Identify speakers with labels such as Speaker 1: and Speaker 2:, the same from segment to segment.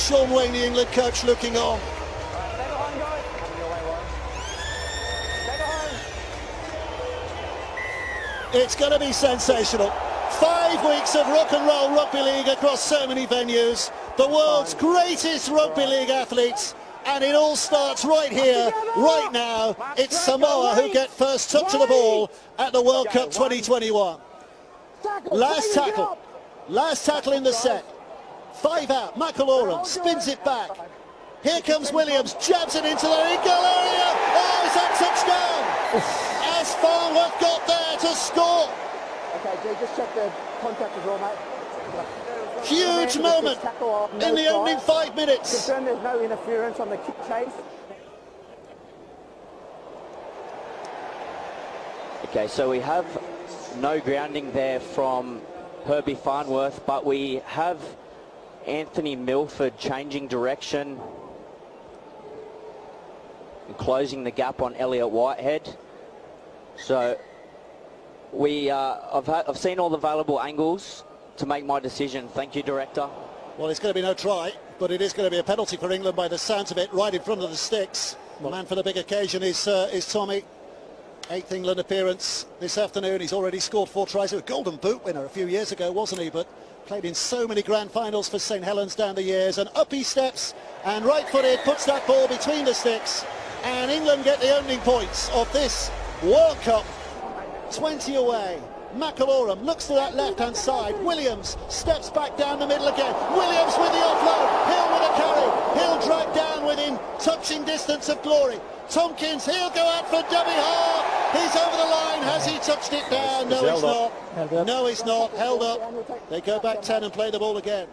Speaker 1: Sean Wayne, the England coach, looking on. It's going to be sensational. 5 weeks of rock and roll rugby league across so many venues. The world's greatest rugby league athletes. And it all starts right here, right now. It's Samoa who get first touch of the ball at the World Cup 2021. Last tackle in the set. 5 out, McIlroy spins it back. Here comes Williams, jabs it into the goal area. Oh, is that touchdown? As Farnworth got there to score.
Speaker 2: Okay, Jay, just check the contact as well, mate.
Speaker 1: Huge moment in the opening 5 minutes.
Speaker 2: Confirm there's no interference on the kick chase.
Speaker 3: Okay, so we have no grounding there from Herbie Farnworth, but we have Anthony Milford changing direction and closing the gap on Elliot Whitehead. So I've seen all the available angles to make my decision. Thank you, Director.
Speaker 1: Well, it's going to be no try, but it is going to be a penalty for England by the sounds of it, right in front of the sticks. The man for the big occasion is Tommy. 8th England appearance this afternoon. He's already scored 4 tries. He was a Golden Boot winner a few years ago, wasn't he? But played in so many grand finals for St Helens down the years. And up he steps, and right-footed puts that ball between the sticks. And England get the opening points of this World Cup. 20 away. McIlroy looks to that left-hand side. Williams steps back down the middle again. Williams with the offload. Hill with a carry. Hill dragged down within touching distance of glory. Tompkins, he'll go out for dummy half. He's over the line. Has he touched it down? No, he's not. No, he's not. Held up. They go back 10 and play the ball again.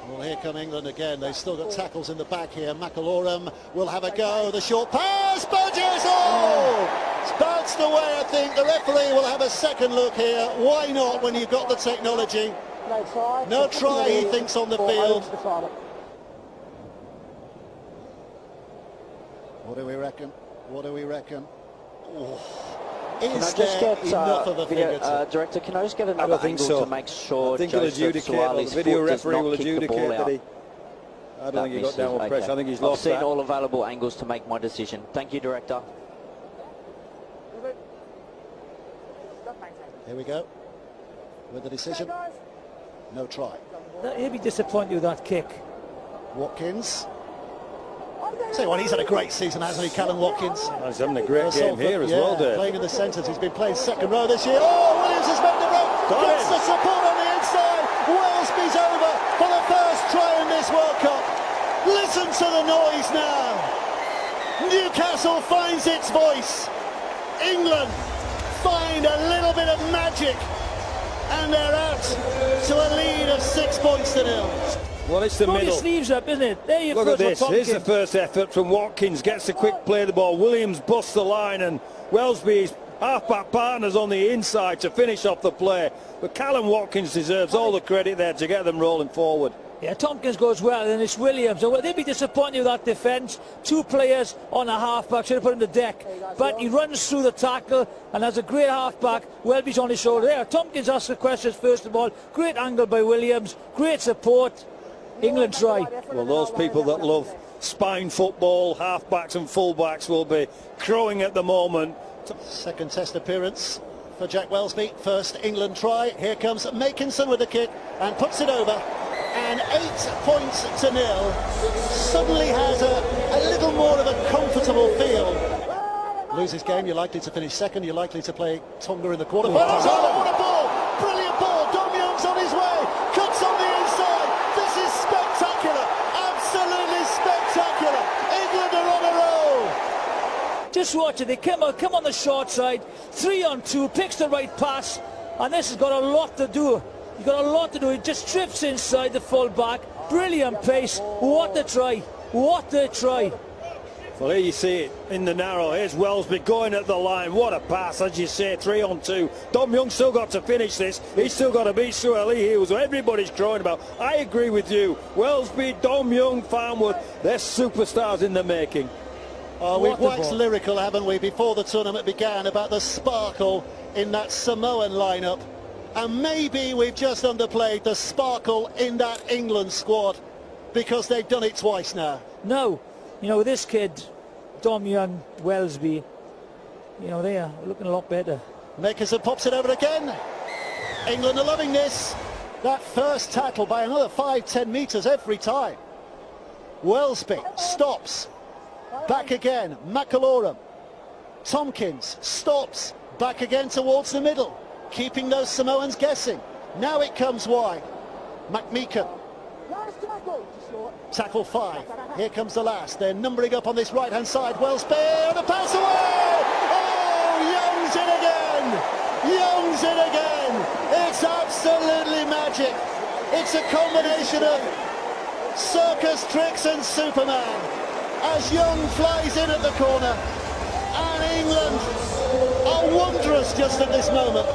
Speaker 1: Well, here come England again. They've still got tackles in the back here. McIlroy will have a go. The short pass. Burgess! Oh! It's bounced away, I think. The referee will have a second look here. Why not when you've got the technology? No try, he thinks, on the field. What do we reckon? What do we reckon? Oh. Is there enough of a fingertip?
Speaker 3: Director, can I just get another angle to make sure Joseph Suwali's
Speaker 4: the video
Speaker 3: foot does
Speaker 4: referee
Speaker 3: not
Speaker 4: will
Speaker 3: kick the
Speaker 4: adjudicate
Speaker 3: ball
Speaker 4: that
Speaker 3: out?
Speaker 4: I don't think he got downward pressure. I think he's lost
Speaker 3: I've
Speaker 4: that.
Speaker 3: seen all available angles to make my decision. Thank you, Director.
Speaker 1: Here we go. With the decision. No try.
Speaker 5: He'll be disappointed with that kick.
Speaker 1: Watkins. Say what, he's had a great season, hasn't he, Callum Watkins?
Speaker 4: He's having a great game here as well, Dave.
Speaker 1: Playing in the centres. He's been playing second row this year. Oh, Williams has made the run. Gets the support on the inside. Walesby's over for the first try in this World Cup. Listen to the noise now. Newcastle finds its voice. England find a little bit of magic, and they're out to a lead of 6-0.
Speaker 4: Well, it's the
Speaker 5: Pull
Speaker 4: middle.
Speaker 5: your sleeves up, isn't it? There you
Speaker 4: Look at this. Here's the first effort from Watkins. Gets the quick play of the ball. Williams busts the line, and Wellesby's half-back partners on the inside to finish off the play. But Callum Watkins deserves all the credit there to get them rolling forward.
Speaker 5: Yeah, Tompkins goes well, and it's Williams. They'd be disappointed with that defence. 2 players on a half-back, should have put him on the deck. But he runs through the tackle and has a great half-back. Welby's on his shoulder there. Tompkins asks the questions first of all. Great angle by Williams. Great support. England try.
Speaker 4: Well, those people that love spine football, half-backs and full-backs will be crowing at the moment.
Speaker 1: Second test appearance for Jack Wellesby. First England try. Here comes Makinson with the kick and puts it over. And 8-0 suddenly has a little more of a comfortable feel. Loses game, you're likely to finish second. You're likely to play Tonga in the quarterfinals. Oh, what a ball! Brilliant ball. Dom Young's on his way. Cuts on the inside. This is spectacular. Absolutely spectacular. England are on a roll.
Speaker 5: Just watch it. They come on the short side. 3-on-2. Picks the right pass. And this has got a lot to do. He's got a lot to do. He just trips inside the full back. Brilliant pace. What a try. What a try.
Speaker 4: Well, here you see it in the narrow. Here's Wellesby going at the line. What a pass, as you say, 3-on-2. Dom Young still got to finish this. He's still got to beat Sueli here, who everybody's crowing about. I agree with you. Wellesby, Dom Young, Farnworth, they're superstars in the making.
Speaker 1: We've waxed lyrical, haven't we, before the tournament began about the sparkle in that Samoan lineup. And maybe we've just underplayed the sparkle in that England squad. because they've done it twice now.
Speaker 5: No, you know, with this kid, Dom Young, Wellesby, you know, they are looking a lot better.
Speaker 1: Makerson pops it over again. England are loving this. That first tackle by another 5-10 metres every time. Wellesby stops. Back again. McAlorum. Tompkins stops. Back again towards the middle. Keeping those Samoans guessing. Now it comes wide. McMeekan. Tackle 5. Here comes the last. They're numbering up on this right-hand side. Wellesby, and a pass away! Oh, Young's in again! Young's in again! It's absolutely magic. It's a combination of circus tricks and Superman as Young flies in at the corner, and England are wondrous just at this moment.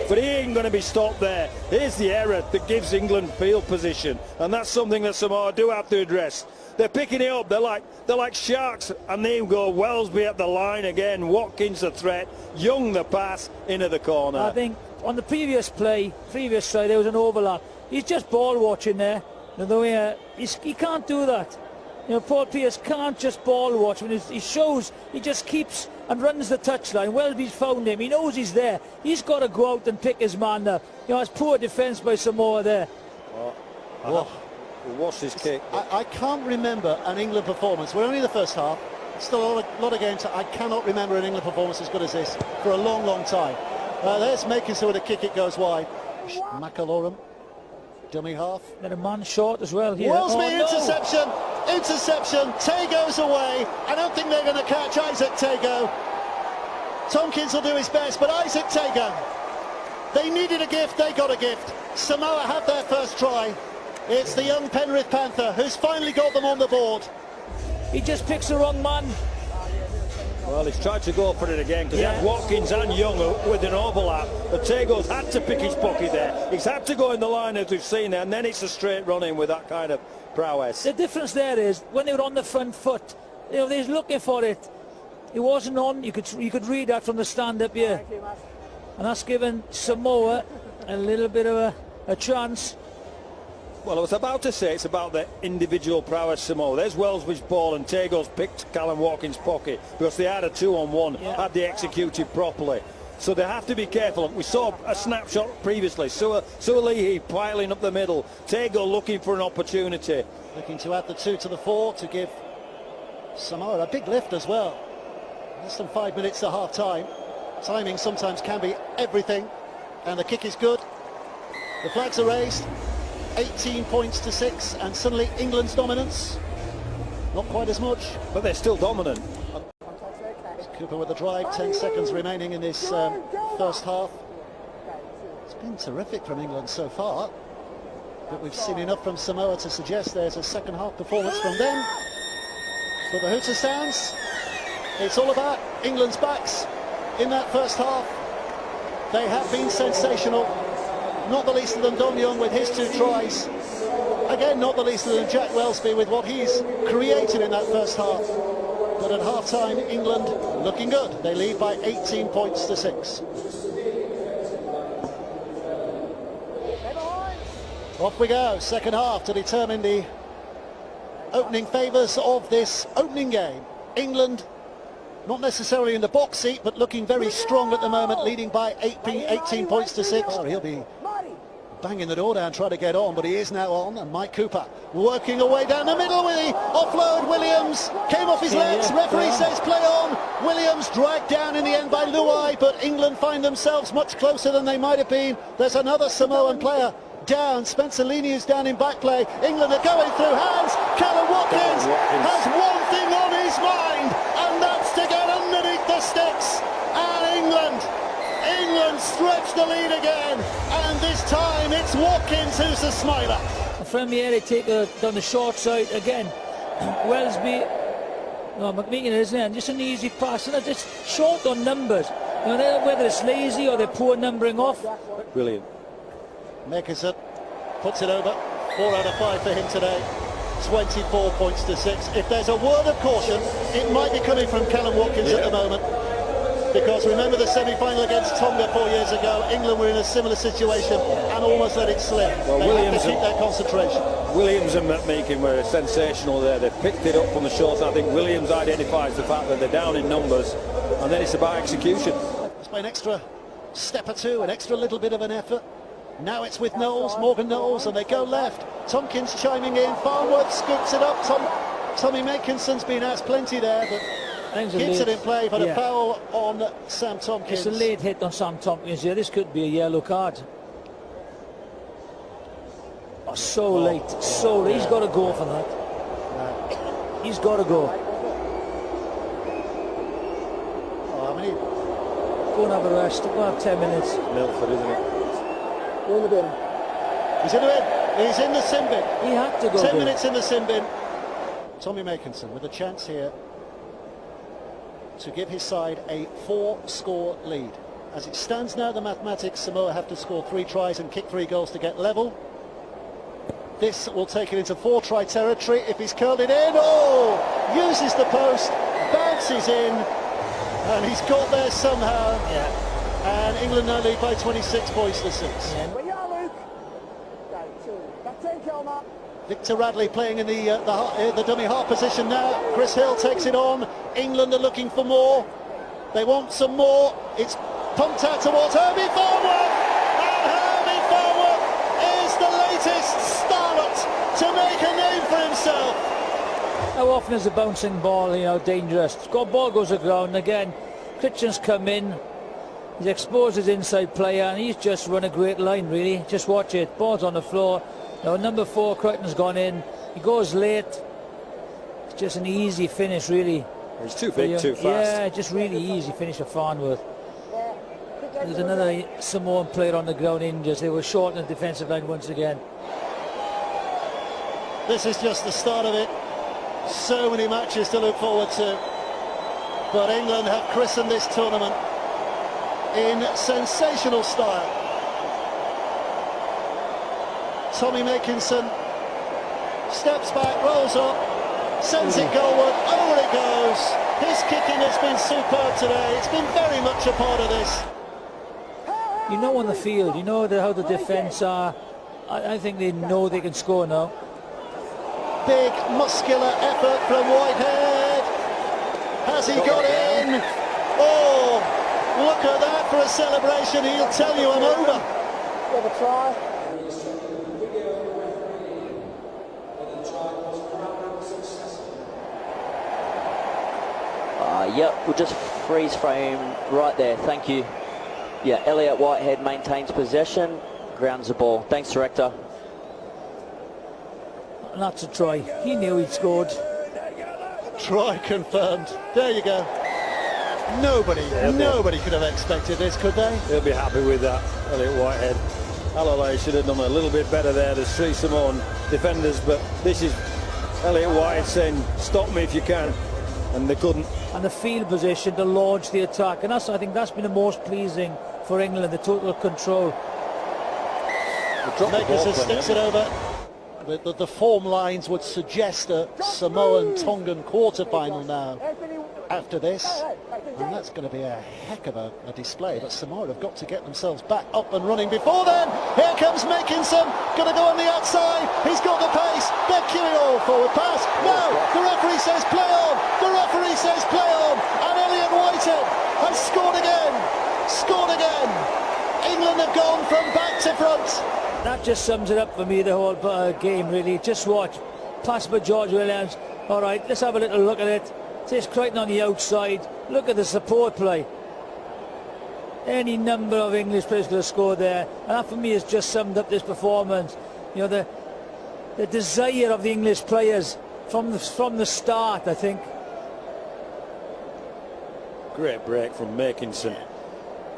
Speaker 4: But he ain't going to be stopped there. Here's the error that gives England field position, and that's something that Samoa do have to address. They're picking it up. They're like sharks, and they go. Wellesby at the line again. Watkins the threat. Young the pass into the corner.
Speaker 5: I think on the previous try, there was an overlap. He's just ball watching there. The way he can't do that. You know, Paul Pierce can't just ball watch. When he shows, he just keeps and runs the touchline. Wellesby's found him. He knows he's there. He's got to go out and pick his man up. You know, it's poor defence by Samoa there.
Speaker 4: We'll watch this kick.
Speaker 1: I can't remember an England performance. We're only in the first half. Still a lot of games. I cannot remember an England performance as good as this for a long, long time. There's Makinson with a kick. It goes wide. McAlorum, dummy half.
Speaker 5: Got a man short as well here.
Speaker 1: Wellesby,
Speaker 5: interception.
Speaker 1: Interception. Tago's away. I don't think they're going to catch Isaac Tago. Tompkins will do his best, but Isaac Tago, they needed a gift, they got a gift. Samoa have their first try. It's the young Penrith Panther who's finally got them on the board.
Speaker 5: He just picks the wrong man.
Speaker 4: Well, he's tried to go for it again because he had Watkins and Young with an overlap. But Tago's had to pick his pocket there. He's had to go in the line, as we've seen there, and then it's a straight run in with that kind of prowess.
Speaker 5: The difference there is when they were on the front foot, you know, they're looking for it. It wasn't on. You could read that from the stand up here, and that's given Samoa a little bit of a chance.
Speaker 4: Well, I was about to say it's about the individual prowess Samoa. There's Wellesby's ball, and Tago's picked Callum Watkins' pocket because they had a 2-on-1, had they executed properly. So they have to be careful. We saw a snapshot previously. Sualihi piling up the middle. Tago looking for an opportunity.
Speaker 1: Looking to add the 2 to the 4 to give Samoa a big lift as well. Less than 5 minutes to half-time. Timing sometimes can be everything, and the kick is good. The flags are raised. 18 points to 6, and suddenly England's dominance. Not quite as much,
Speaker 4: but they're still dominant.
Speaker 1: Cooper with the drive, 10 seconds remaining in this first half. It's been terrific from England so far, but we've seen enough from Samoa to suggest there's a second half performance from them. For the hooter sounds, it's all about England's backs in that first half. They have been sensational, not the least of them Dom Young with his 2 tries. Again, not the least of them Jack Wellesby with what he's created in that first half. But at half-time, England looking good. They lead by 18 points to 6. Off we go, second half to determine the opening favours of this opening game. England not necessarily in the box seat, but looking very strong at the moment, leading by 18 points to 6. Oh, he'll be banging the door down, trying to get on, but he is now on, and Mike Cooper working away down the middle with the offload. Williams came off his legs. Referee says play on. Williams dragged down in the end by Luai, but England find themselves much closer than they might have been. There's another Samoan player down. Spencer Leaney is down in back play. England are going through hands. Callum Watkins has one thing on his mind, and that's to get underneath the sticks. And England stretch the lead again, and this time it's Watkins who's the smiler.
Speaker 5: From the air, they take down the short side again. Wellesby, no, McMeekan isn't it? Just an easy pass, and it's short on numbers. You know, whether it's lazy or they're poor numbering off.
Speaker 4: Brilliant.
Speaker 1: Makerson puts it over. 4 out of 5 for him today. 24 points to 6. If there's a word of caution, it might be coming from Callum Watkins at the moment. Because remember the semi-final against Tonga 4 years ago, England were in a similar situation and almost let it slip. They have to keep their concentration.
Speaker 4: Williams and McMeekin were sensational there. They picked it up from the short. I think Williams identifies the fact that they're down in numbers, and then it's about execution.
Speaker 1: It's by an extra step or two, an extra little bit of an effort. Now it's with Knowles, Morgan Knowles, and they go left. Tompkins chiming in, Farnworth scoops it up. Tommy Makinson's been asked plenty there, but keeps it in play, but a foul on Sam Tompkins.
Speaker 5: It's a late hit on Sam Tompkins here. This could be a yellow card. Oh, so late, so late. He's got to go for that. He's got to go.
Speaker 1: Oh, I mean,
Speaker 5: Go and have a rest. Go and have 10 minutes.
Speaker 4: Milford, isn't it?
Speaker 2: In the bin.
Speaker 1: he's in the bin. He's in the sin bin.
Speaker 5: He had to go.
Speaker 1: 10 minutes in the sin bin. Tommy Makinson with a chance here to give his side a 4-score lead. As it stands now, the mathematics, Samoa have to score 3 tries and kick 3 goals to get level. This will take it into 4-try territory. If he's curled it in, uses the post, bounces in, and he's got there somehow. And England now lead by 26 points to 6.
Speaker 2: Where you are, Luke? Go, 2. That's 10, Kelma.
Speaker 1: Victor Radley playing in the dummy half position now. Chris Hill takes it on. England are looking for more. They want some more. It's pumped out towards Herbie Farnworth. And Herbie Farnworth is the latest starlet to make a name for himself.
Speaker 5: How often is a bouncing ball, dangerous? Ball goes to ground again. Critchen's come in. He's exposed his inside player, and he's just run a great line, really. Just watch it. Ball's on the floor. Now, number 4, Crichton's gone in. He goes late. It's just an easy finish, really.
Speaker 4: He's too big, too fast.
Speaker 5: Yeah, just really easy finish for Farnworth. There's another Samoan player on the ground injured. They were short in the defensive line once again.
Speaker 1: This is just the start of it. So many matches to look forward to. But England have christened this tournament in sensational style. Tommy Makinson steps back, rolls up, sends it goalward, over it goes. His kicking has been superb today. It's been very much a part of this.
Speaker 5: On the field, how the defence are. I think they know they can score now.
Speaker 1: Big muscular effort from Whitehead. Has he got in? Oh, look at that for a celebration. He'll tell you I'm over.
Speaker 2: Have a try.
Speaker 3: We'll just freeze frame right there. Thank you. Yeah, Elliot Whitehead maintains possession, grounds the ball. Thanks, Director.
Speaker 5: And that's a try. He knew he'd scored.
Speaker 1: Try confirmed. There you go. Nobody could have expected this, could they?
Speaker 4: He'll be happy with that, Elliot Whitehead. Alloway should have done a little bit better there. There's 3 Samoan defenders, but this is Elliot Whitehead saying, stop me if you can. And they couldn't.
Speaker 5: And the field position to launch the attack. And I think that's been the most pleasing for England, the total control.
Speaker 1: Makinson sticks it over. The form lines would suggest a Samoan-Tongan quarter-final now after this. And that's going to be a heck of a display. But Samoa have got to get themselves back up and running before then. Here comes Makinson, going to go on the outside. He's got the pace. They're queuing all forward pass. No, the referee says play on. The referee says play on. And Elliot Whitehead has scored again. Scored again. England have gone from back to front.
Speaker 5: That just sums it up for me, the whole game, really. Just watch. Pass by George Williams. All right, let's have a little look at it. There's Crichton on the outside. Look at the support play. Any number of English players could have scored there. And that, for me, has just summed up this performance. The desire of the English players from the start, I think.
Speaker 4: Great break from Makinson.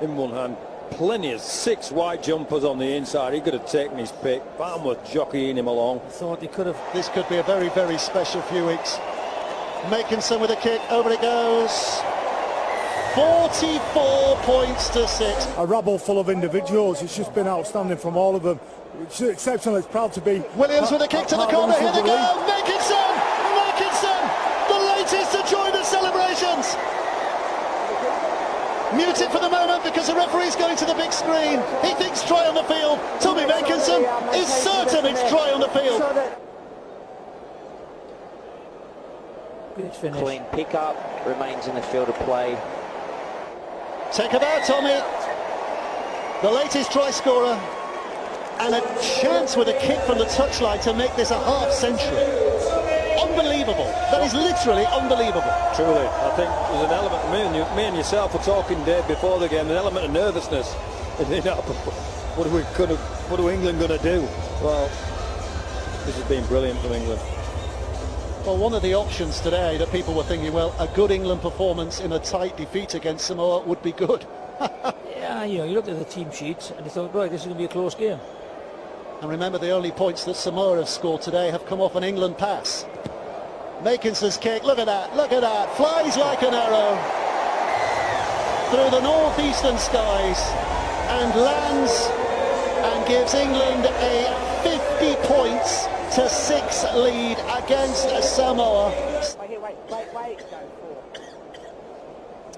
Speaker 4: In one hand, plenty of 6 wide jumpers on the inside. He could have taken his pick. Farnworth jockeying him along.
Speaker 5: I thought he could have.
Speaker 1: This could be a very, very special few weeks. Makinson with a kick, over it goes. 44 points to 6.
Speaker 6: A rabble full of individuals. It's just been outstanding from all of them. It's exceptional. It's proud to be.
Speaker 1: Williams with a kick to the corner. Here they go. Makinson! The latest to join the celebrations. Muted for the moment because the referee's going to the big screen. He thinks try on the field. Tommy Makinson is certain it's try on the field.
Speaker 5: Great finish.
Speaker 3: Clean pickup, remains in the field of play.
Speaker 1: Take a bow, Tommy. The latest try scorer. And a chance with a kick from the touchline to make this a half century. Unbelievable. That is literally unbelievable.
Speaker 4: Truly, I think there's an element, me and yourself were talking, Dave, before the game, an element of nervousness. You know, what are England going to do? Well, this has been brilliant from England.
Speaker 1: Well, one of the options today that people were thinking, well, a good England performance in a tight defeat against Samoa would be good.
Speaker 5: Yeah, you know, you looked at the team sheets and you thought, right, this is going to be a close game.
Speaker 1: And remember, the only points that Samoa have scored today have come off an England pass. Makinson's kick, look at that, flies like an arrow through the northeastern skies and lands and gives England a 50 points to 6 lead against Samoa.
Speaker 2: Wait, go for.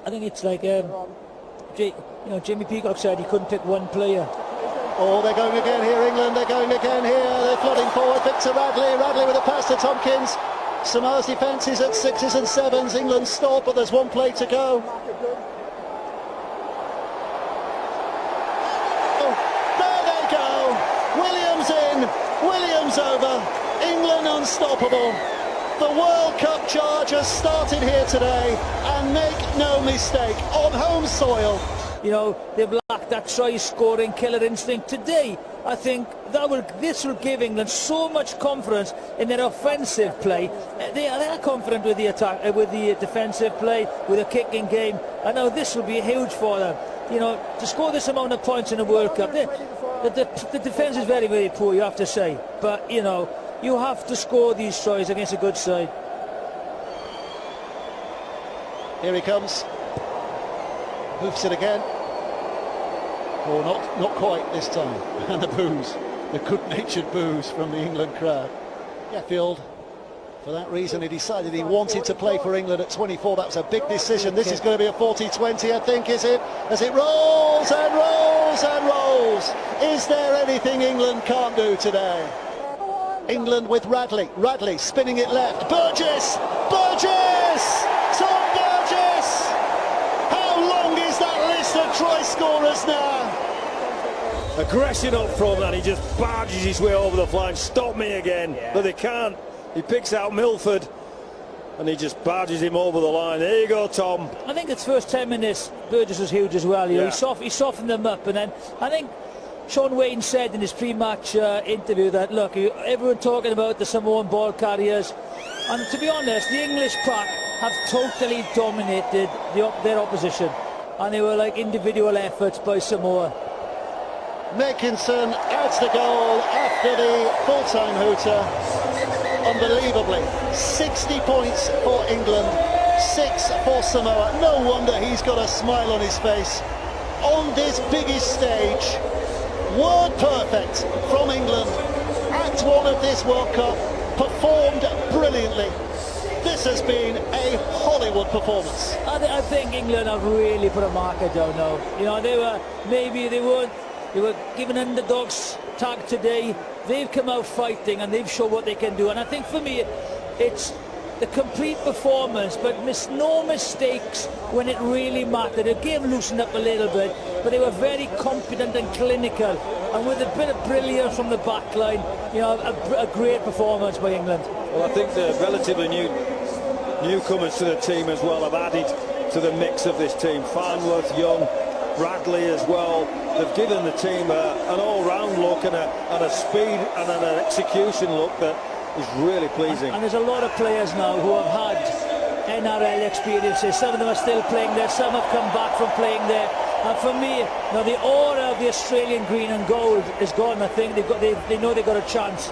Speaker 5: I think it's like, Jimmy Peacock said he couldn't pick one player.
Speaker 1: Oh, they're going again here, England, they're going again here, they're flooding forward, Victor Radley with a pass to Tompkins. Samoa's defence is at 6s and 7s, England stop, but there's one play to go. Oh, there they go, Williams in, Williams over, England unstoppable. The World Cup charge has started here today, and make no mistake, on home soil.
Speaker 5: You know, they've lacked that try-scoring killer instinct today. I think this will give England so much confidence in their offensive play. They are confident with the attack, with the defensive play, with a kicking game. I know this will be huge for them. You know, to score this amount of points in a World Cup, the defence is very, very poor, you have to say. But, you know, you have to score these tries against a good side.
Speaker 1: Here he comes. Hoofs it again. Or not quite this time. And the boos, the good-natured boos from the England crowd. Sheffield, for that reason, he decided he wanted to play for England at 24. That was a big decision. This is going to be a 40-20, I think, is it? As it rolls and rolls and rolls. Is there anything England can't do today? England with Radley. Radley spinning it left. Burgess! Burgess! Tom Burgess! How long is that list of try scorers now?
Speaker 4: Aggression up front, and he just barges his way over the flank. Stop me again, but they can't. He picks out Milford, and he just barges him over the line. There you go, Tom.
Speaker 5: I think its first 10 minutes, Burgess was huge as well. You know, he softened them up, and then I think Sean Wayne said in his pre-match interview that, look, everyone talking about the Samoan ball carriers, and to be honest, the English pack have totally dominated their opposition, and they were like individual efforts by Samoa.
Speaker 1: Makinson adds the goal after the full-time hooter. Unbelievably, 60 points for England, 6 for Samoa. No wonder he's got a smile on his face on this biggest stage. Word perfect from England. Act 1 of this World Cup, performed brilliantly. This has been a Hollywood performance.
Speaker 5: I think England have really put a marker down now. You know, they were given underdogs tag today. They've come out fighting and they've shown what they can do. And I think for me, it's the complete performance, but no mistakes when it really mattered. The game loosened up a little bit, but they were very confident and clinical. And with a bit of brilliance from the back line, you know, a great performance by England.
Speaker 4: Well, I think the relatively newcomers to the team as well have added to the mix of this team. Farnworth, Young, Radley as well. They've given the team an all-round look and a speed and an execution look that is really pleasing.
Speaker 5: And there's a lot of players now who have had NRL experiences. Some of them are still playing there, some have come back from playing there. And for me, now the aura of the Australian green and gold is gone. I think they know they've got a chance.